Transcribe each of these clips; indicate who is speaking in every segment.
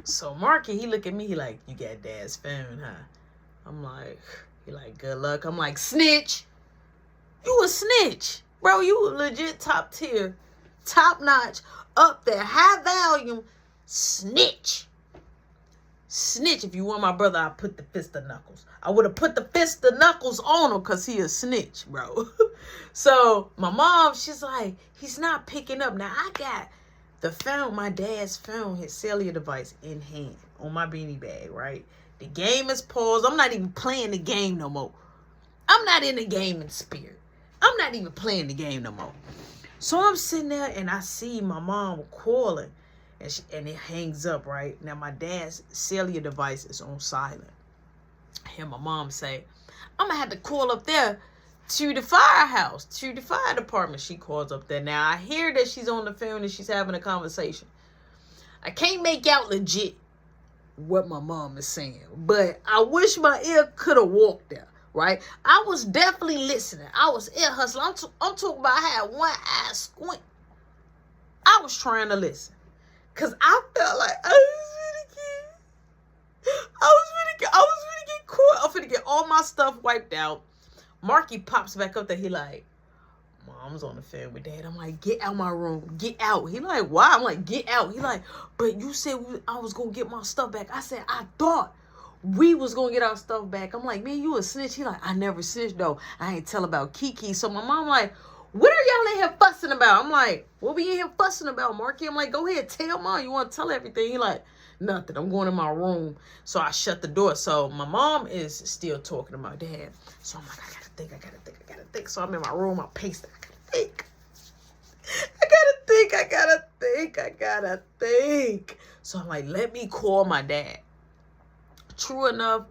Speaker 1: So Marky, he look at me, he like, you got dad's phone, huh? I'm like, he like, good luck. I'm like, snitch. You a snitch. Bro, you legit top tier, top notch, up there, high volume, snitch. Snitch. If you want my brother, I put the fist of knuckles. I would have put the fist of knuckles on him because he a snitch, bro. So my mom, she's like, he's not picking up. Now I got the phone, my dad's phone, his cellular device in hand on my beanie bag, right? The game is paused. I'm not even playing the game no more. I'm not in the game in spirit. I'm not even playing the game no more. So I'm sitting there and I see my mom calling. And it hangs up, right? Now, my dad's cellular device is on silent. I hear my mom say, I'm going to have to call up there to the firehouse, to the fire department. She calls up there. Now, I hear that she's on the phone and she's having a conversation. I can't make out legit what my mom is saying, but I wish my ear could have walked there, right? I was definitely listening. I was ear hustling. I'm talking about I had one eye squint. I was trying to listen. Cause I felt like I was gonna get caught. I'm finna get all my stuff wiped out. Marky pops back up there. He like, Mom's on the phone with Dad. I'm like, get out my room. Get out. He like, why? I'm like, get out. He like, but you said I was gonna get my stuff back. I said, I thought we was gonna get our stuff back. I'm like, man, you a snitch. He like, I never snitched though. I ain't tell about Kiki. So my mom like, what are y'all in here fussing about? I'm like, what we in here fussing about, Marky? I'm like, go ahead, tell Mom. You want to tell everything? He like, nothing. I'm going in my room. So I shut the door. So my mom is still talking to my dad. So I'm like, I gotta think. So I'm in my room. I'm pacing. I gotta think. So I'm like, let me call my dad. True enough,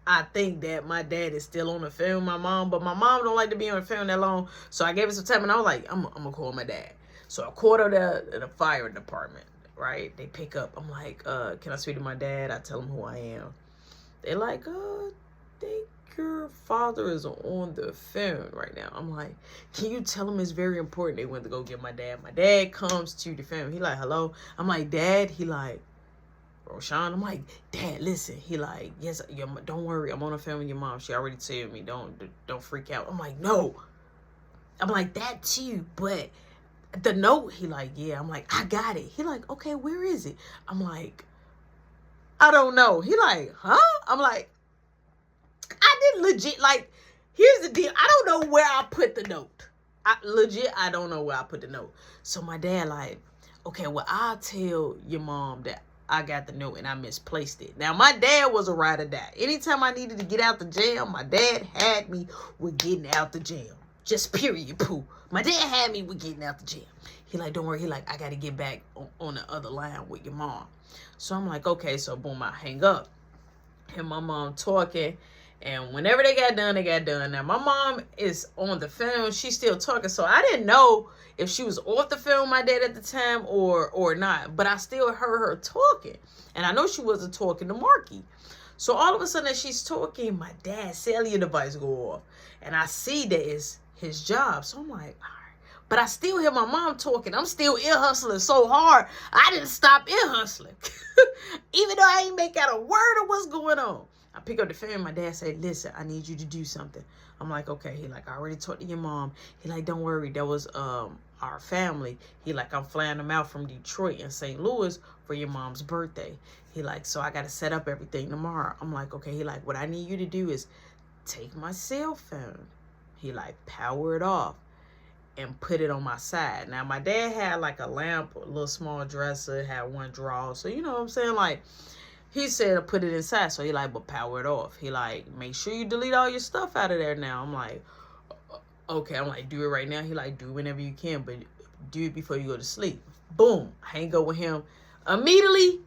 Speaker 1: I think that my dad is still on the phone, my mom, but my mom don't like to be on the phone that long. So I gave it some time and I was like, I'm gonna call my dad. So I called her the fire department, right? They pick up. I'm like, can I speak to my dad? I tell them who I am. They're like, think your father is on the phone right now. I'm like, can you tell him it's very important? They went to go get my dad. My dad comes to the phone. He like, hello? I'm like, Dad? He like, Roshan, I'm like, Dad, listen. He like, yes, don't worry. I'm on the phone with your mom. She already told me. Don't freak out. I'm like, no. I'm like, that too, but the note, he like, yeah. I'm like, I got it. He like, okay, where is it? I'm like, I don't know. He like, huh? I'm like, I didn't legit, like, here's the deal. I don't know where I put the note. I don't know where I put the note. So my dad like, okay, well, I'll tell your mom that I got the note and I misplaced it. Now, my dad was a ride or die. Anytime I needed to get out the jail, my dad had me with getting out the jail. Just period, poo. My dad had me with getting out the jail. He like, don't worry. He like, I got to get back on the other line with your mom. So I'm like, okay. So boom, I hang up. And my mom talking. And whenever they got done, they got done. Now, my mom is on the phone. She's still talking. So I didn't know if she was off the phone with my dad at the time or not. But I still heard her talking. And I know she wasn't talking to Marky. So all of a sudden, as she's talking, my dad's cellular device go off. And I see that it's his job. So I'm like, all right. But I still hear my mom talking. I'm still ear hustling so hard. I didn't stop ear hustling. Even though I ain't make out a word of what's going on. I pick up the phone. My dad said, listen, I need you to do something. I'm like, okay. He like, I already talked to your mom. He like, don't worry. That was our family. He like, I'm flying them out from Detroit and St. Louis for your mom's birthday. He like, so I got to set up everything tomorrow. I'm like, okay. He like, what I need you to do is take my cell phone. He like, power it off and put it on my side. Now, my dad had like a lamp, a little small dresser, had one drawer. So, you know what I'm saying? Like, he said to put it inside. So he like, but power it off. He like, make sure you delete all your stuff out of there now. I'm like, okay. I'm like, do it right now. He like, do it whenever you can, but do it before you go to sleep. Boom. Hang up with him. Immediately,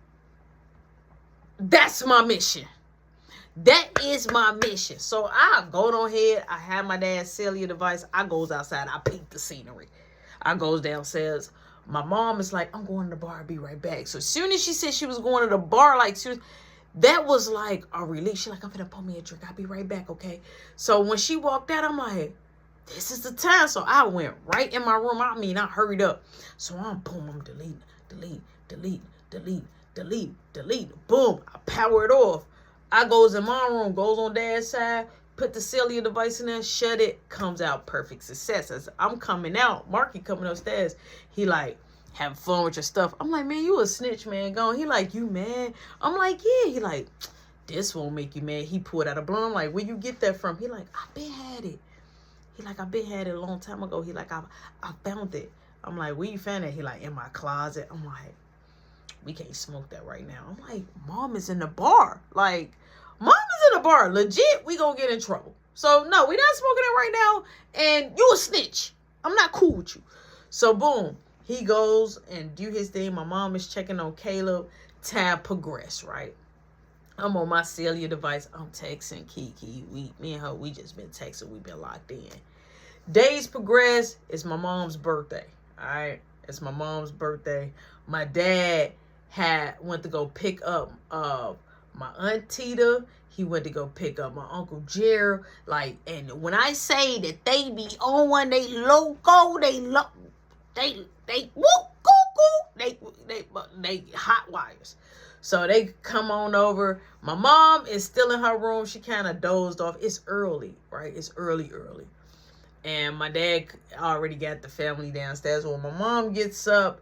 Speaker 1: that's my mission. That is my mission. So I go on ahead. I have my dad's cellular device. I goes outside. I peep the scenery. I goes downstairs. My mom is like, I'm going to the bar. I'll be right back. So as soon as she said she was going to the bar, like, that was like a relief. She's like, I'm going to pour me a drink. I'll be right back, okay? So when she walked out, I'm like, this is the time. So I went right in my room. I hurried up. So I'm deleting. delete, boom, I power it off. I goes in my room, goes on dad's side, put the cellular device in there, shut it, comes out perfect success. As I'm coming out, Marky coming upstairs, he like, having fun with your stuff. I'm like, man, you a snitch, man. Go on. He like, you mad? I'm like, yeah. He like, this won't make you mad. He pulled out a blunt. I'm like, where you get that from? He like, I been had it. He like, I been had it a long time ago. He like, I found it. I'm like, where you found it? He like, in my closet. I'm like, we can't smoke that right now. I'm like, mom is in the bar. Like, mom is in the bar. Legit, we gonna get in trouble. So, no, we not smoking it right now. And you a snitch. I'm not cool with you. So, boom. He goes and do his thing. My mom is checking on Caleb. Time progress, right? I'm on my cellular device. I'm texting Kiki. Me and her, we just been texting. We been locked in. Days progress. It's my mom's birthday. All right? It's my mom's birthday. My dad went to go pick up my aunt Tita. He went to go pick up my Uncle Jerry. Like, and when I say that they be on, they loco, they woo, they hot wires. So they come on over. My mom is still in her room. She kind of dozed off. It's early, right? It's early. And my dad already got the family downstairs. When my mom gets up,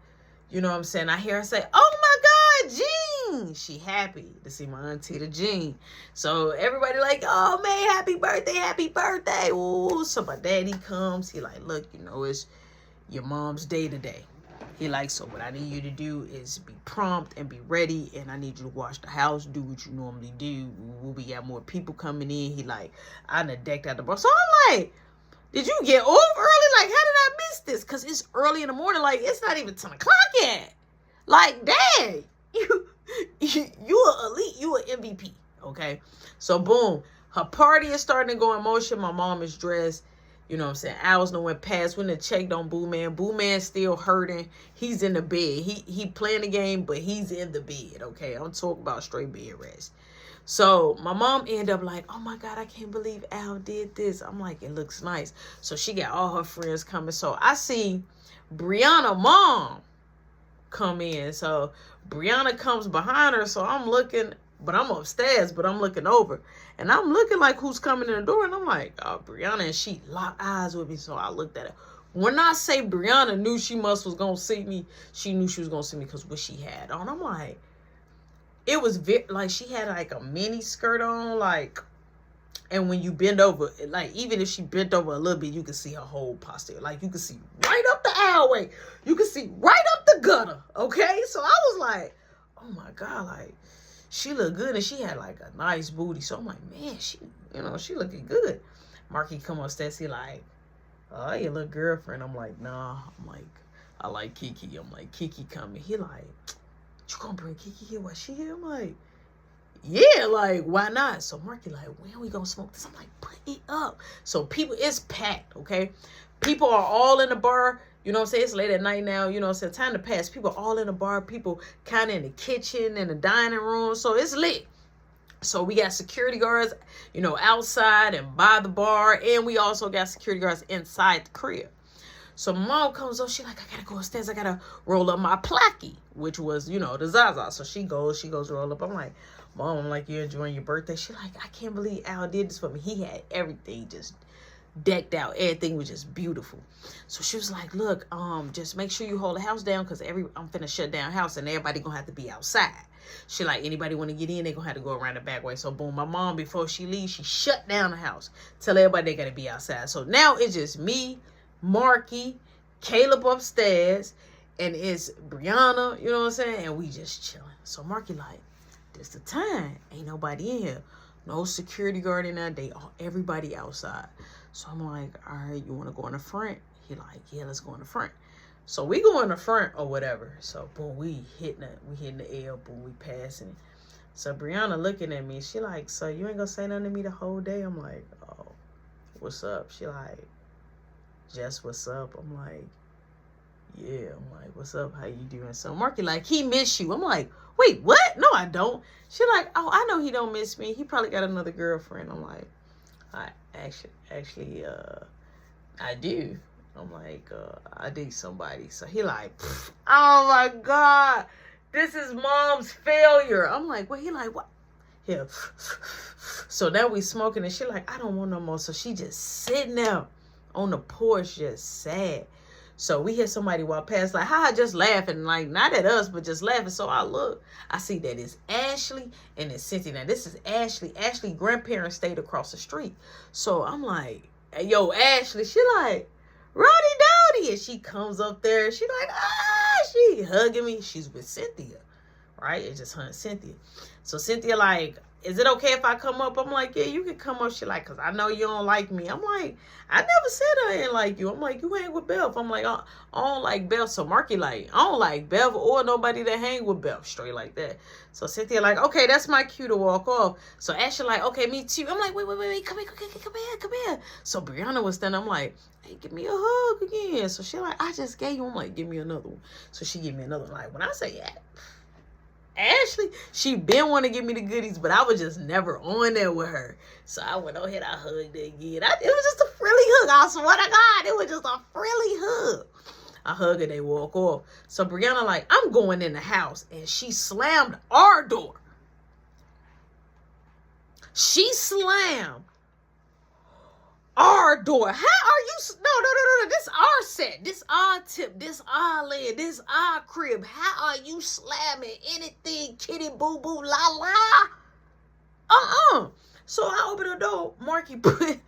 Speaker 1: you know what I'm saying, I hear her say, oh my God, Jean. She happy to see my auntie, the Jean. So everybody like, oh man, happy birthday. Ooh. So my daddy comes. He like, look, you know, it's your mom's day today. He like, so what I need you to do is be prompt and be ready, and I need you to wash the house, do what you normally do. We got more people coming in. He like, I done decked out the bar. So I'm like, did you get off early? Like, how did I miss this? Because it's early in the morning. Like, it's not even 10 o'clock yet. Like, dang, you are elite. You are MVP, okay? So, boom. Her party is starting to go in motion. My mom is dressed. You know what I'm saying? Hours no went past. When they checked on Boo Man. Boo Man's still hurting. He's in the bed. He playing the game, but he's in the bed, okay? I'm talking about straight bed rest. So my mom ended up like, oh my God, I can't believe Al did this. I'm like, it looks nice. So she got all her friends coming. So I see Brianna mom come in. So Brianna comes behind her. So I'm looking, but I'm upstairs, but I'm looking over. And I'm looking like who's coming in the door. And I'm like, oh, Brianna. And she locked eyes with me. So I looked at her. When I say Brianna knew she was going to see me, she knew she was going to see me because what she had on. I'm like, it was like she had like a mini skirt on, like, and when you bend over, like, even if she bent over a little bit, you can see her whole posture. Like, you can see right up the alleyway. You can see right up the gutter, okay? So I was like, oh my God, like, she looked good, and she had like a nice booty. So I'm like, man, she looking good. Marky come upstairs, he like, oh, your little girlfriend. I'm like, nah. I'm like, I like Kiki. I'm like, Kiki coming. He like, you gonna bring Kiki here while she here? I'm like, yeah, like, why not? So Marky like, when we gonna smoke this? I'm like, put it up. So people, it's packed, okay? People are all in the bar. You know what I'm saying? It's late at night now. You know what I'm saying? Time to pass. People are all in the bar. People kind of in the kitchen and the dining room. So it's lit. So we got security guards, you know, outside and by the bar. And we also got security guards inside the crib. So mom comes up, she like, I gotta go upstairs, I gotta roll up my placky, which was, you know, the Zaza. So she goes roll up. I'm like, Mom, I'm like, you enjoying your birthday? She like, I can't believe Al did this for me. He had everything just decked out. Everything was just beautiful. So she was like, look, just make sure you hold the house down because I'm finna shut down house and everybody gonna have to be outside. She like, anybody want to get in, they gonna have to go around the back way. So boom, my mom, before she leaves, she shut down the house. Tell everybody they gotta be outside. So now it's just me, Marky, Caleb upstairs, and it's Brianna, you know what I'm saying? And we just chilling. So Marky like, this the time. Ain't nobody in here. No security guard in there. Everybody outside. So I'm like, all right, you want to go in the front? He like, yeah, let's go in the front. So we go in the front or whatever. So boom, we hitting the air, boom, we passing it. So Brianna looking at me, she like, so you ain't gonna say nothing to me the whole day? I'm like, oh, what's up? She like, Jess, what's up? I'm like, yeah. I'm like, what's up? How you doing? So Marky like, he miss you. I'm like, wait, what? No, I don't. She like, oh, I know he don't miss me. He probably got another girlfriend. I'm like, I actually, I do. I'm like, I date somebody. So he like, oh my God, This is mom's failure. I'm like, well, he like, what? Yeah. So now we smoking and she like, I don't want no more. So she just sitting there on the porch, just sad. So we hear somebody walk past, like, hi, just laughing, like, not at us, but just laughing. So I look, I see that it's Ashley and it's Cynthia. Now, this is Ashley. Ashley's grandparents stayed across the street. So I'm like, hey, yo, Ashley. She like, Rowdy Dowdy. And she comes up there. She like, she hugging me. She's with Cynthia, right? It's just her and Cynthia. So Cynthia like, is it okay if I come up? I'm like, yeah, you can come up. She like, because I know you don't like me. I'm like, I never said I ain't like you. I'm like, you hang with Bev. I'm like, I don't like Bev. So Marky like, I don't like Bev or nobody that hang with Bev. Straight like that. So Cynthia like, okay, that's my cue to walk off. So Ashley like, okay, me too. I'm like, wait, come here. So Brianna was standing. I'm like, hey, give me a hug again. So she like, I just gave you. I'm like, give me another one. So she give me another one. Like, when I say, yeah, Ashley, she been want to give me the goodies, but I was just never on there with her. So I went ahead, I hugged her again. It was just a friendly hug. I swear to God, it was just a friendly hug. I hug her, they walk off. So Brianna like, I'm going in the house. And she slammed our door. She slammed our door. How are you? No. This our set. This our tip. This our land. This our crib. How are you slamming anything kitty boo boo la la? So I opened the door. Marky put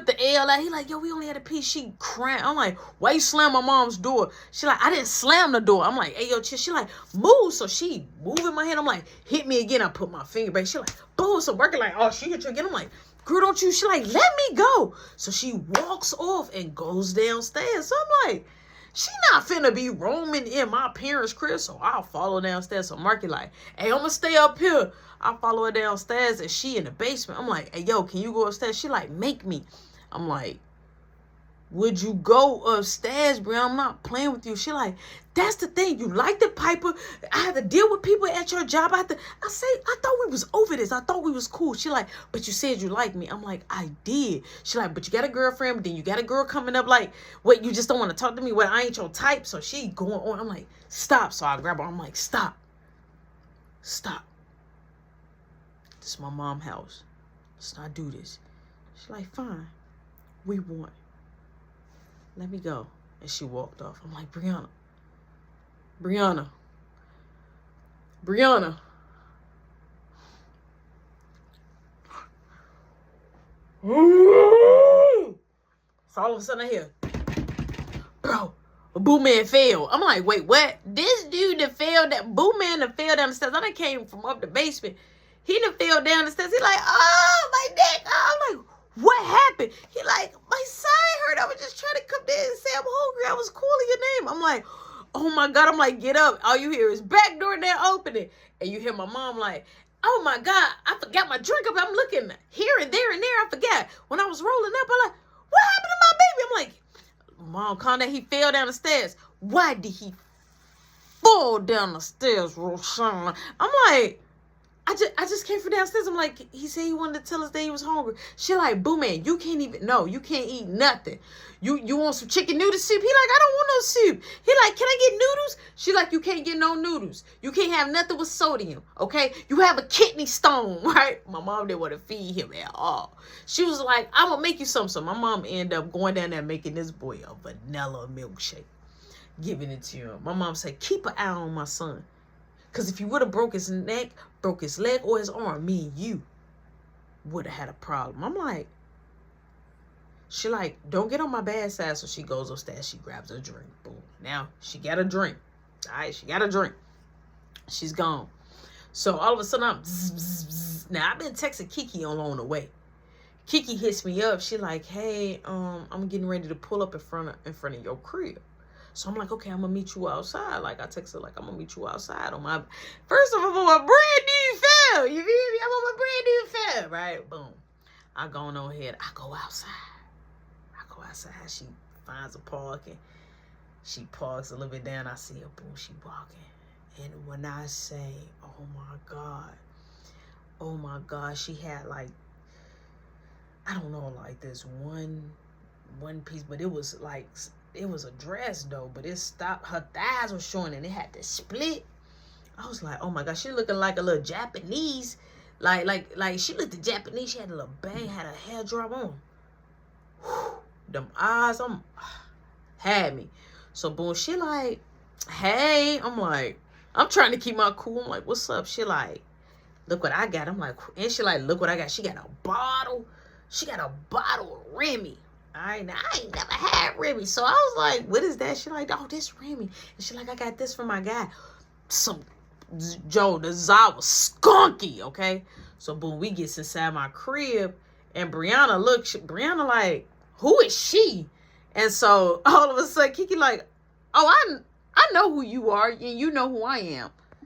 Speaker 1: the L out. He like, yo, we only had a piece. She crying. I'm like, why you slam my mom's door? She like, I didn't slam the door. I'm like, hey, yo, chill. She like, move. So she moving my hand. I'm like, hit me again. I put my finger back. She like, boom. So Marky like, oh, she hit you again. I'm like, girl, don't you? She like, let me go. So she walks off and goes downstairs. So I'm like, she not finna be roaming in my parents' crib. So I'll follow downstairs. So Marky like, hey, I'm gonna stay up here. I follow her downstairs and she in the basement. I'm like, hey, yo, can you go upstairs? She like, make me. I'm like, would you go upstairs, bro? I'm not playing with you. She like, that's the thing. You like the Piper. I had to deal with people at your job. I thought we was over this. I thought we was cool. She like, but you said you like me. I'm like, I did. She like, but you got a girlfriend. But then you got a girl coming up like, what, you just don't want to talk to me? What, I ain't your type. So she going on. I'm like, stop. So I grab her. I'm like, stop. This is my mom's house. Let's not do this. She's like, fine. We won. Let me go. And she walked off. I'm like, Brianna. So all of a sudden I hear, bro, Boo Man fell. I'm like, wait, what? This dude that fell, that Boo Man that fell down the stairs. I done came from up the basement. He done fell down the stairs. He like, oh, my neck. I'm like, what happened? He like, my side hurt. I was just trying to come there and say I'm hungry. I was calling your name. I'm like, oh my God. I'm like, get up. All you hear is back door there opening. And you hear my mom like, oh my God, I forgot my drink up. I'm looking here and there. I forgot. When I was rolling up, I'm like, what happened to my baby? I'm like, Mom, calm down. He fell down the stairs. Why did he fall down the stairs, Roshana? I'm like, I just came from downstairs. I'm like, he said he wanted to tell us that he was hungry. She like, Boo Man, you can't eat nothing. You want some chicken noodle soup? He like, I don't want no soup. He like, can I get noodles? She like, you can't get no noodles. You can't have nothing with sodium, okay? You have a kidney stone, right? My mom didn't want to feed him at all. She was like, I'm gonna make you something. So my mom ended up going down there making this boy a vanilla milkshake, giving it to him. My mom said, keep an eye on my son. Because if you would have broke his neck, broke his leg or his arm, me and you would have had a problem. I'm like, she like, don't get on my bad side. So she goes upstairs. She grabs a drink. Boom. Now she got a drink. All right, she got a drink. She's gone. So all of a sudden, I'm zzz, zzz, zzz. Now I've been texting Kiki along the way. Kiki hits me up. She like, hey, I'm getting ready to pull up in front of your crib. So I'm like, okay, I'm gonna meet you outside. Like I texted, like I'm gonna meet you outside on my. First of all, I'm on my brand new film. You feel me? I'm on my brand new film, right? Boom. I go on ahead. I go outside. She finds a parking. She parks a little bit down. I see her. Boom. She walking. And when I say, oh my God, she had like, I don't know, like this one piece, but it was like. It was a dress though, but it stopped. Her thighs were showing and it had to split. I was like, oh my God, she looking like a little Japanese. Like she looked Japanese. She had a little bang, had a hair drop on. Whew, them eyes, had me. So boom, she like, hey, I'm like, I'm trying to keep my cool. I'm like, what's up? She like, look what I got. I'm like, and she like, look what I got. She got a bottle. She got a bottle of Remy. I ain't never had Remy. So I was like, what is that? She like, oh, this Remy. And she like, I got this for my guy. Some Joe, the Za was skunky, okay? So boom, we gets inside my crib, and Brianna Brianna like, who is she? And so all of a sudden, Kiki like, oh, I know who you are, and you know who I am.